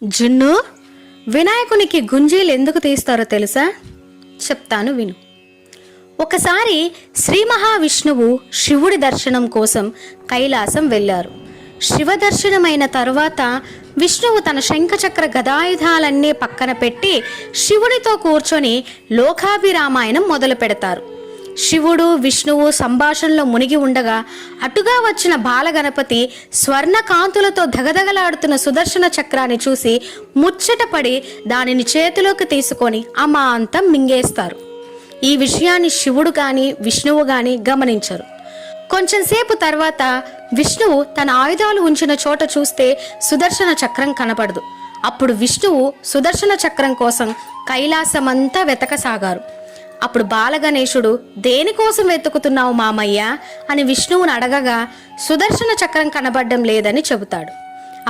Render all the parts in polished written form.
జున్ను, వినాయకునికి గుంజీలు ఎందుకు తీస్తారో తెలుసా? చెప్తాను విను. ఒకసారి శ్రీ మహావిష్ణువు శివుడి దర్శనం కోసం కైలాసం వెళ్ళారు. శివ దర్శనమైన తరువాత విష్ణువు తన శంఖచక్ర గదాయుధాలన్నీ పక్కన పెట్టి శివుడితో కూర్చొని లోకాభిరామాయణం మొదలు పెడతారు. శివుడు విష్ణువు సంభాషణలో మునిగి ఉండగా అటుగా వచ్చిన బాలగణపతి స్వర్ణ కాంతులతో దగదగలాడుతున్న సుదర్శన చక్రాన్ని చూసి ముచ్చటపడి దానిని చేతిలోకి తీసుకొని అమాంతం మింగేస్తారు. ఈ విషయాన్ని శివుడు కానీ విష్ణువు కానీ గమనించరు. కొంచెంసేపు తర్వాత విష్ణువు తన ఆయుధాలు ఉంచిన చోట చూస్తే సుదర్శన చక్రం కనపడదు. అప్పుడు విష్ణువు సుదర్శన చక్రం కోసం కైలాసమంతా వెతకసాగారు. అప్పుడు బాలగణేశుడు, దేనికోసం వెతుకుతున్నావు మామయ్య అని విష్ణువుని అడగగా సుదర్శన చక్రం కనబడడం లేదని చెబుతాడు.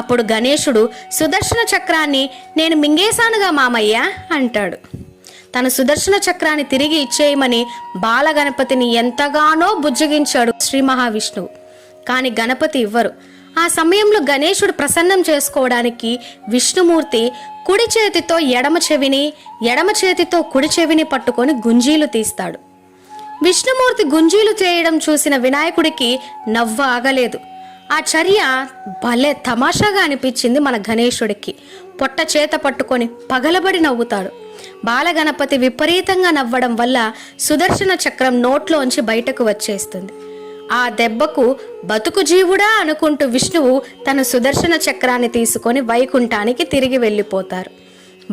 అప్పుడు గణేశుడు, సుదర్శన చక్రాన్ని నేను మింగేశానుగా మామయ్య అంటాడు. తన సుదర్శన చక్రాన్ని తిరిగి ఇచ్చేయమని బాలగణపతిని ఎంతగానో బుజ్జగించాడు శ్రీ మహావిష్ణువు. కానీ గణపతి ఇవ్వరు. ఆ సమయంలో గణేశుడు ప్రసన్నం చేసుకోవడానికి విష్ణుమూర్తి కుడి చేతితో ఎడమ చెవిని, ఎడమ చేతితో కుడి చెవిని పట్టుకొని గుంజీలు తీస్తాడు. విష్ణుమూర్తి గుంజీలు చేయడం చూసిన వినాయకుడికి నవ్వు ఆగలేదు. ఆ చర్య భలే తమాషాగా అనిపించింది మన గణేశుడికి. పొట్ట చేత పట్టుకొని పగలబడి నవ్వుతాడు. బాలగణపతి విపరీతంగా నవ్వడం వల్ల సుదర్శన చక్రం నోట్లోంచి బయటకు వచ్చేస్తుంది. ఆ దెబ్బకు బతుకు జీవుడా అనుకుంటూ విష్ణువు తన సుదర్శన చక్రాన్ని తీసుకొని వైకుంఠానికి తిరిగి వెళ్ళిపోతారు.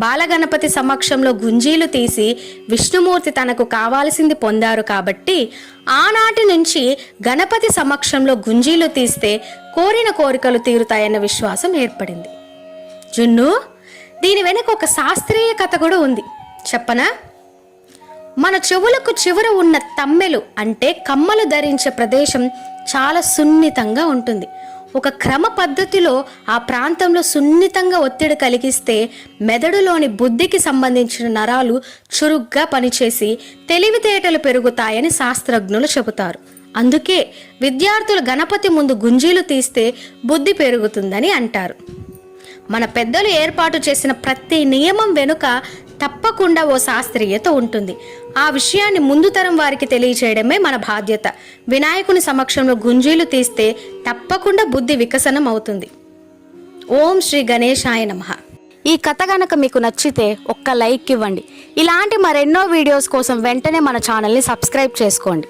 బాలగణపతి సమక్షంలో గుంజీలు తీసి విష్ణుమూర్తి తనకు కావాల్సింది పొందారు కాబట్టి ఆనాటి నుంచి గణపతి సమక్షంలో గుంజీలు తీస్తే కోరిన కోరికలు తీరుతాయన్న విశ్వాసం ఏర్పడింది. జున్ను, దీని వెనక ఒక శాస్త్రీయ కథ కూడా ఉంది, చెప్పనా? మన చెవులకు చివర ఉన్న తమ్మెలు అంటే కమ్మలు ధరించే ప్రదేశం చాలా సున్నితంగా ఉంటుంది. ఒక క్రమ పద్ధతిలో ఆ ప్రాంతంలో సున్నితంగా ఒత్తిడి కలిగిస్తే మెదడులోని బుద్ధికి సంబంధించిన నరాలు చురుగ్గా పనిచేసి తెలివితేటలు పెరుగుతాయని శాస్త్రజ్ఞులు చెబుతారు. అందుకే విద్యార్థులు గణపతి ముందు గుంజీలు తీస్తే బుద్ధి పెరుగుతుందని అంటారు. మన పెద్దలు ఏర్పాటు చేసిన ప్రతి నియమం వెనుక తప్పకుండా ఓ శాస్త్రీయత ఉంటుంది. ఆ విషయాన్ని ముందు తరం వారికి తెలియచేయడమే మన బాధ్యత. వినాయకుని సమక్షంలో గుంజీలు తీస్తే తప్పకుండా బుద్ధి వికసనం అవుతుంది. ఓం శ్రీ గణేశాయ నమః. ఈ కథ గనక మీకు నచ్చితే ఒక్క లైక్ ఇవ్వండి. ఇలాంటి మరెన్నో వీడియోస్ కోసం వెంటనే మన ఛానల్ని సబ్స్క్రైబ్ చేసుకోండి.